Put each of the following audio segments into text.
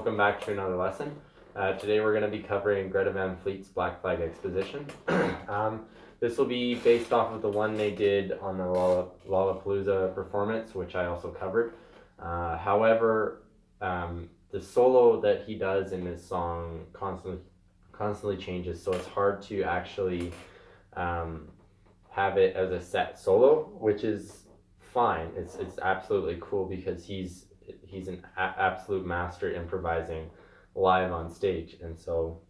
welcome back to another lesson. Today we're going to be covering Greta Van Fleet's Black Flag Exposition. This will be based off of the one they did on the Lollapalooza performance, which I also covered. However, the solo that he does in this song constantly changes, so it's hard to actually have it as a set solo, which is fine. It's absolutely cool because he's an absolute master improvising live on stage. And so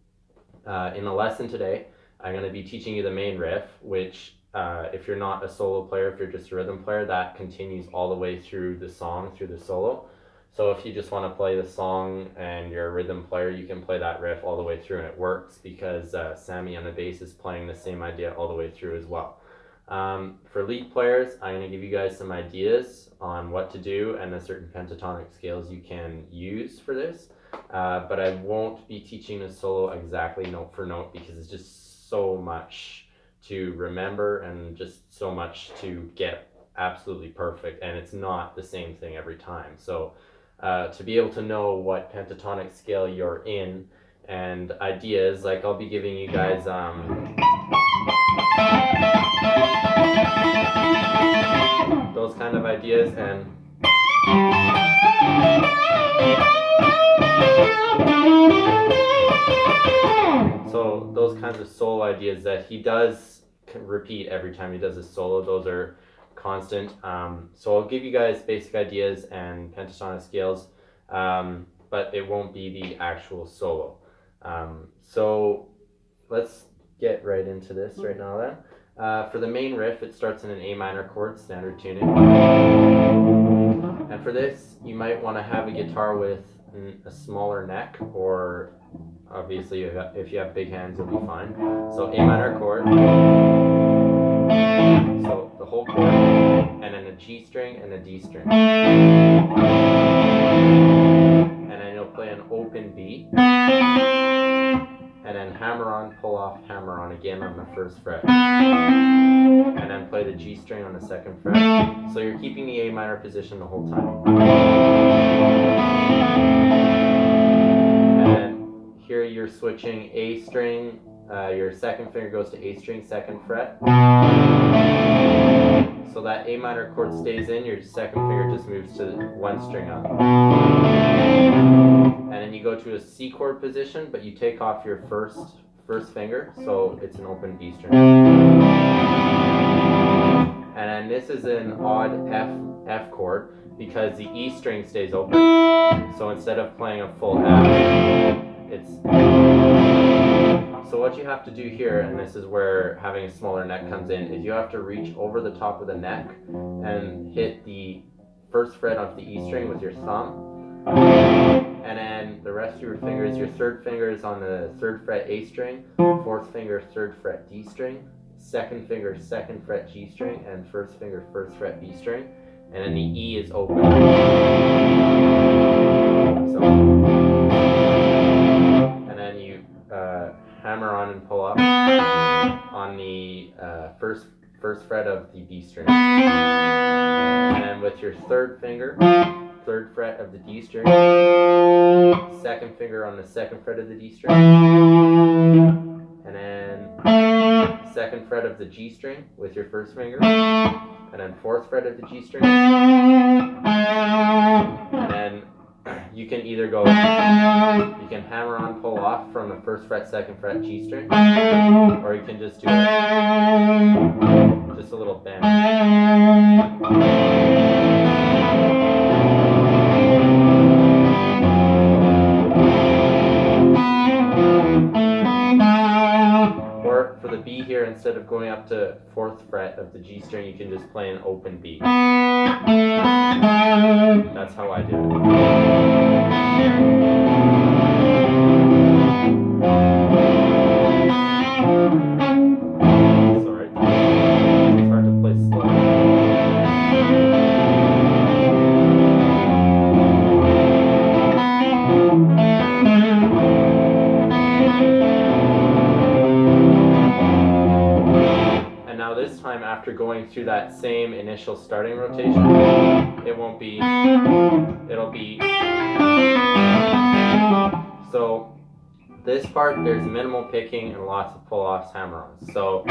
in the lesson today, I'm going to be teaching you the main riff, which if you're not a solo player, if you're just a rhythm player, that continues all the way through the song, through the solo. So if you just want to play the song and you're a rhythm player, you can play that riff all the way through, and it works because Sammy on the bass is playing the same idea all the way through as well. For lead players, I'm going to give you guys some ideas on what to do and the certain pentatonic scales you can use for this, but I won't be teaching the solo exactly note for note because it's just so much to remember and just so much to get absolutely perfect, and it's not the same thing every time. So to be able to know what pentatonic scale you're in and ideas, like I'll be giving you guys those kind of ideas, and so those kinds of solo ideas that he does repeat every time he does a solo, those are constant. So I'll give you guys basic ideas and pentatonic scales, but it won't be the actual solo. So let's get right into this right now then. For the main riff, it starts in an A minor chord, standard tuning. And for this, you might want to have a guitar with a smaller neck, or obviously if you have big hands, you'll be fine. So A minor chord, so the whole chord, and then a G string and a D string. And then you'll play an open B, and then hammer on, pull off, hammer on again on the first fret, and then play the G string on the second fret. So you're keeping the A minor position the whole time. And then here you're switching A string, your second finger goes to A string, second fret. So that A minor chord stays in, your second finger just moves to one string up. And then you go to a C chord position, but you take off your first finger, so it's an open B string. And then this is an odd F chord because the E string stays open. So instead of playing a full F, it's... So what you have to do here, and this is where having a smaller neck comes in, is you have to reach over the top of the neck and hit the first fret of the E string with your thumb. And then the rest of your fingers, your third finger is on the third fret A string, fourth finger, third fret D string, second finger, second fret G string, and first finger, first fret B string. And then the E is open. So, and then you hammer on and pull up on the first fret of the D string. And then with your third finger, third fret of the D string, second finger on the second fret of the D string, and then second fret of the G string with your first finger, and then fourth fret of the G string, and then you can either go, you can hammer on, pull off from the first fret, second fret G string, or you can just do just a little bend. Or for the B here, instead of going up to fourth fret of the G string, you can just play an open B. That's how I do it. Sorry, it's hard to play slow. And now this time, after going through that same initial starting rotation, it won't be, it'll be this part, there's minimal picking and lots of pull-offs, hammer-ons. So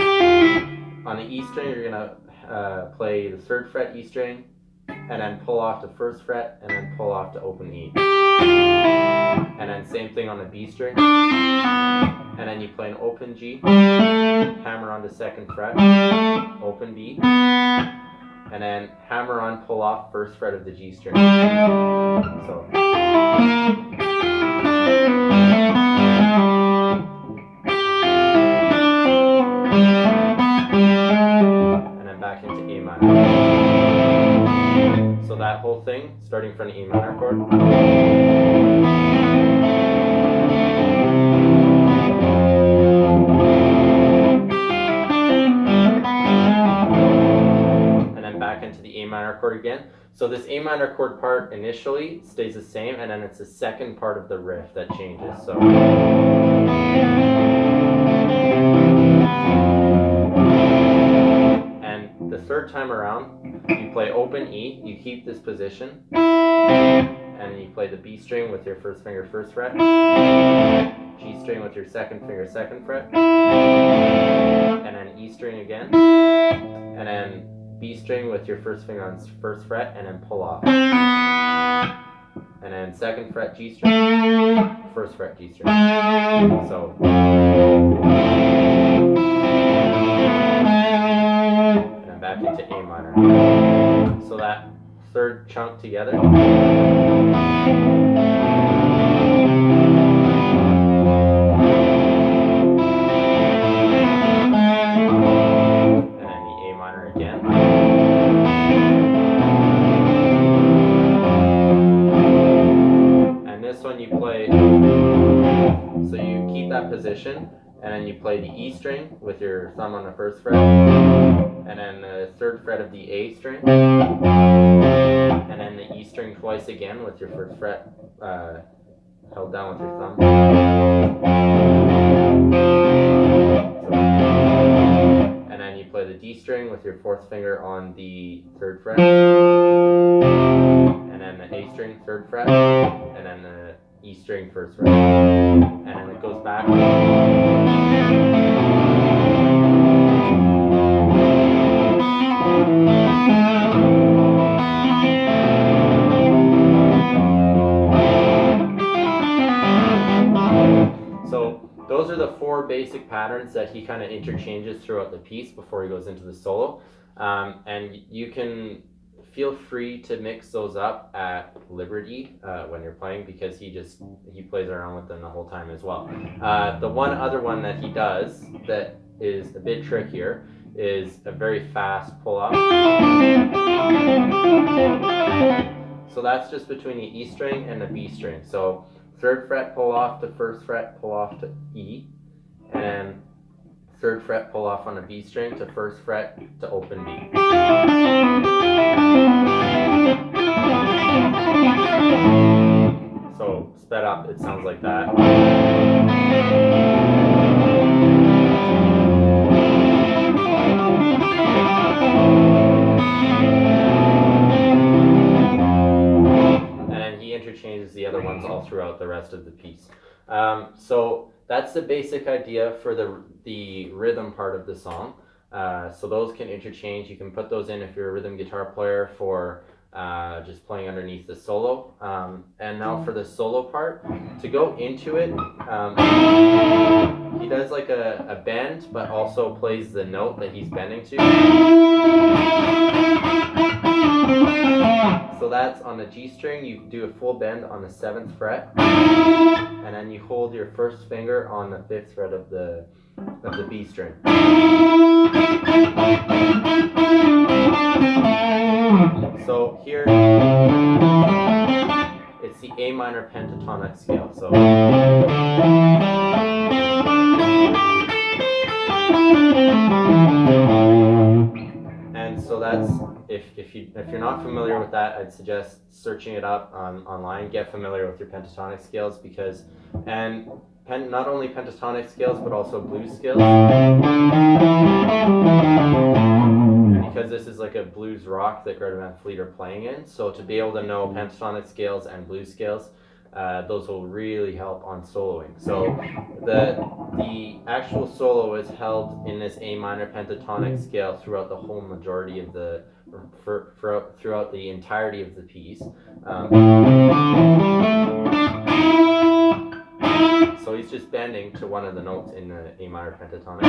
on the E string, you're gonna play the 3rd fret E string, and then pull off the 1st fret, and then pull off to open E. And then same thing on the B string, and then you play an open G, hammer on the 2nd fret, open B, and then hammer on, pull off 1st fret of the G string. So. And then back into A minor. So that whole thing, starting from the A minor chord. Into the A minor chord again. So this A minor chord part initially stays the same, and then it's the second part of the riff that changes. So and the 3rd time around, you play open E, you keep this position, and you play the B string with your 1st finger 1st fret, G string with your 2nd finger 2nd fret, and then E string again, and then B string with your 1st finger on 1st fret, and then pull off. And then 2nd fret G string, 1st fret G string. So. And then back into A minor. So that 3rd chunk together. You play, so you keep that position, and then you play the E string with your thumb on the 1st fret, and then the 3rd fret of the A string, and then the E string twice again with your 1st fret held down with your thumb. And then you play the D string with your 4th finger on the 3rd fret, and then the A string 3rd fret, and then the E string 1st fret, and then it goes back. So those are the 4 basic patterns that he kind of interchanges throughout the piece before he goes into the solo, and you can feel free to mix those up at liberty when you're playing, because he plays around with them the whole time as well. The one other one that he does that is a bit trickier is a very fast pull-up. So that's just between the E string and the B string. So 3rd fret pull off to 1st fret pull off to E, and then 3rd fret pull off on the B string to 1st fret to open B. So sped up, it sounds like that. And then he interchanges the other ones all throughout the rest of the piece. So that's the basic idea for the rhythm part of the song. So those can interchange. You can put those in if you're a rhythm guitar player for just playing underneath the solo. And now for the solo part, to go into it, he does like a bend, but also plays the note that he's bending to. So that's on the G string, you do a full bend on the 7th fret, and then you hold your 1st finger on the 5th fret of the B string. So here, it's the A minor pentatonic scale. So and so that's, if you're not familiar with that, I'd suggest searching it up online. Get familiar with your pentatonic scales, because not only pentatonic scales but also blues scales, because this is like a blues rock that Greta Van Fleet are playing in. So to be able to know pentatonic scales and blues scales, those will really help on soloing. So the actual solo is held in this A minor pentatonic scale throughout the whole majority of the throughout the entirety of the piece. So he's just bending to one of the notes in the A minor pentatonic.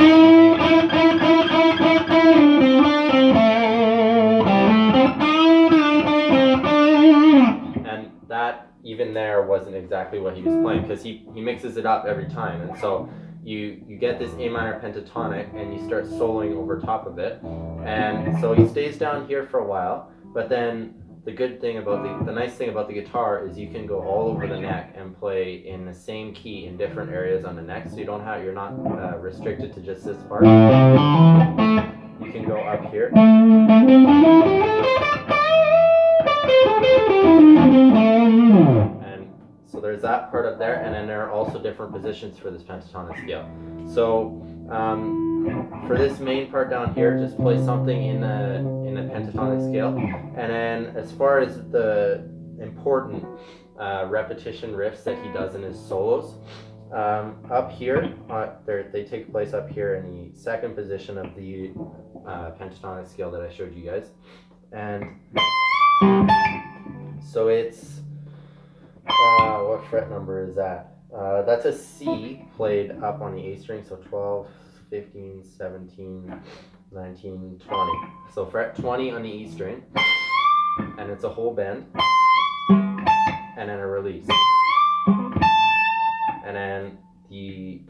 And that, even there, wasn't exactly what he was playing, because he mixes it up every time. And so you get this A minor pentatonic and you start soloing over top of it. And so he stays down here for a while, but then the good thing about the nice thing about the guitar is you can go all over the neck and play in the same key in different areas on the neck, so you're not restricted to just this part. You can go up here. And so there's that part up there, and then there are also different positions for this pentatonic scale. So for this main part down here, just play something in a pentatonic scale, and then as far as the important repetition riffs that he does in his solos, up here, they take place up here in the second position of the pentatonic scale that I showed you guys, and so it's what fret number is that? That's a C played up on the A string, so 12, 15, 17, 19, 20. So fret 20 on the E string, and it's a whole bend, and then a release. And then the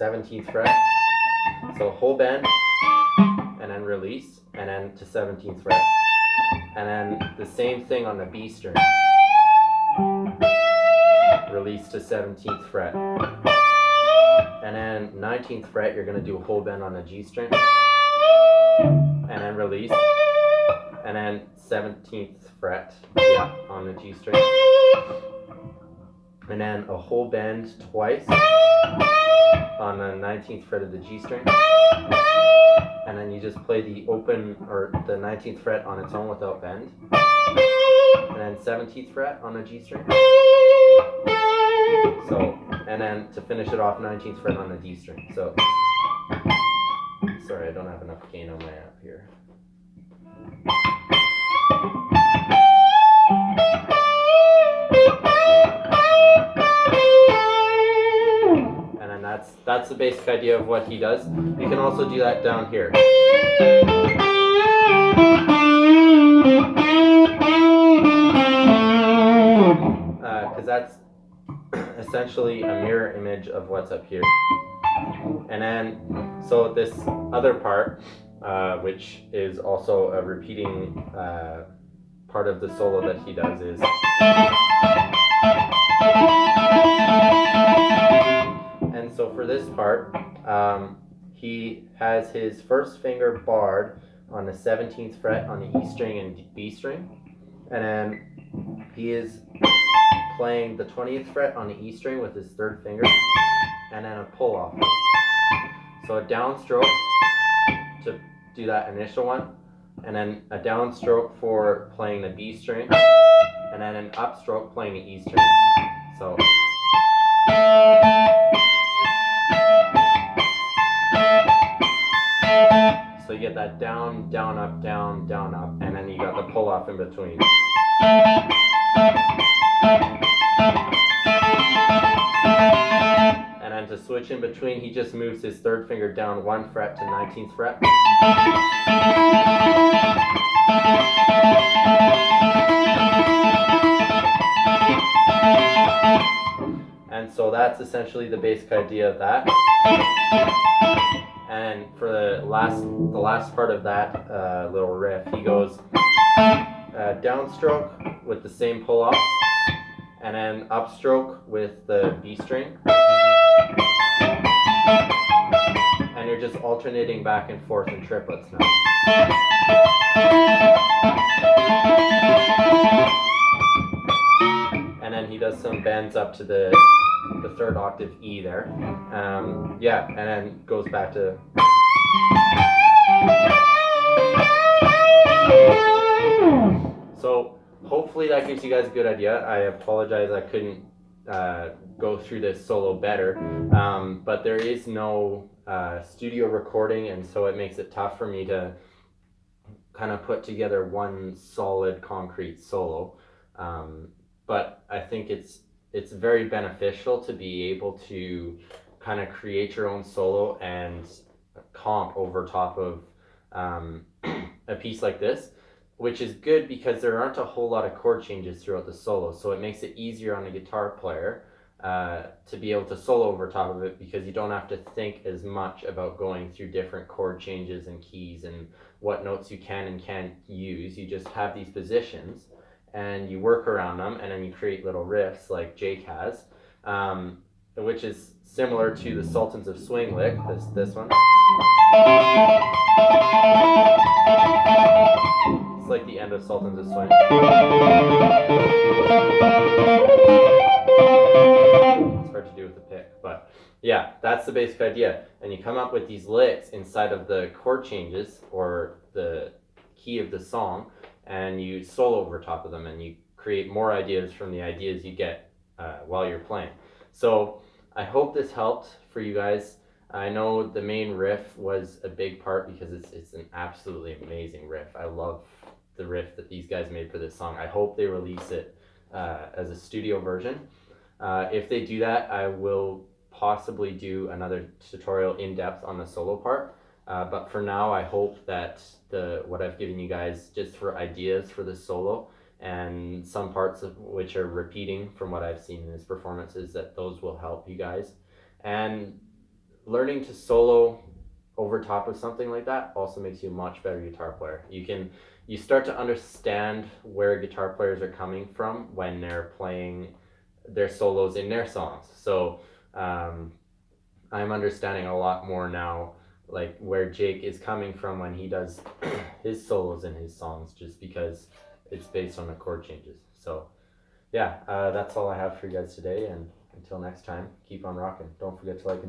17th fret, so whole bend, and then release, and then to 17th fret. And then the same thing on the B string. Release to 17th fret. And then 19th fret, you're going to do a whole bend on the G string. And then release. And then 17th fret, on the G string. And then a whole bend twice on the 19th fret of the G string. And then you just play the open, or the 19th fret on its own without bend. And then 17th fret on the G string. So, and then to finish it off, 19th fret on the D string. So, sorry, I don't have enough gain on my app here. And then that's the basic idea of what he does. You can also do that down here. Because that's essentially a mirror image of what's up here. And then, so this other part, which is also a repeating part of the solo that he does, is and so for this part, he has his first finger barred on the 17th fret on the E string and B string, and then he is playing the 20th fret on the E string with his third finger, and then a pull off. So a downstroke to do that initial one, and then a downstroke for playing the B string, and then an upstroke playing the E string. So you get that down, down, up, down, down, up, and then you got the pull off in between. And then to switch in between, he just moves his third finger down one fret to 19th fret. And so that's essentially the basic idea of that. And for the last part of that little riff, he goes downstroke with the same pull off, and then upstroke with the B string, and you're just alternating back and forth in triplets now. And then he does some bends up to the third octave E there. And then goes back to. So hopefully that gives you guys a good idea. I apologize I couldn't go through this solo better, but there is no studio recording, and so it makes it tough for me to kind of put together one solid concrete solo. But I think it's very beneficial to be able to kind of create your own solo and comp over top of a piece like this, which is good because there aren't a whole lot of chord changes throughout the solo, so it makes it easier on a guitar player to be able to solo over top of it, because you don't have to think as much about going through different chord changes and keys and what notes you can and can't use. You just have these positions and you work around them, and then you create little riffs like Jake has, which is similar to the Sultans of Swing lick, this one. It's like the end of Sultans of Swing. It's hard to do with the pick, but yeah, that's the basic idea. And you come up with these licks inside of the chord changes or the key of the song, and you solo over top of them, and you create more ideas from the ideas you get while you're playing. So I hope this helped for you guys. I know the main riff was a big part because it's an absolutely amazing riff. I love the riff that these guys made for this song. I hope they release it as a studio version. If they do that, I will possibly do another tutorial in depth on the solo part. But for now, I hope that what I've given you guys just for ideas for the solo, and some parts of which are repeating from what I've seen in his performances, that those will help you guys. And learning to solo over top of something like that also makes you a much better guitar player. You start to understand where guitar players are coming from when they're playing their solos in their songs. So I'm understanding a lot more now, like where Jake is coming from when he does his solos in his songs, just because it's based on the chord changes. So yeah, that's all I have for you guys today, and until next time, keep on rocking. Don't forget to like and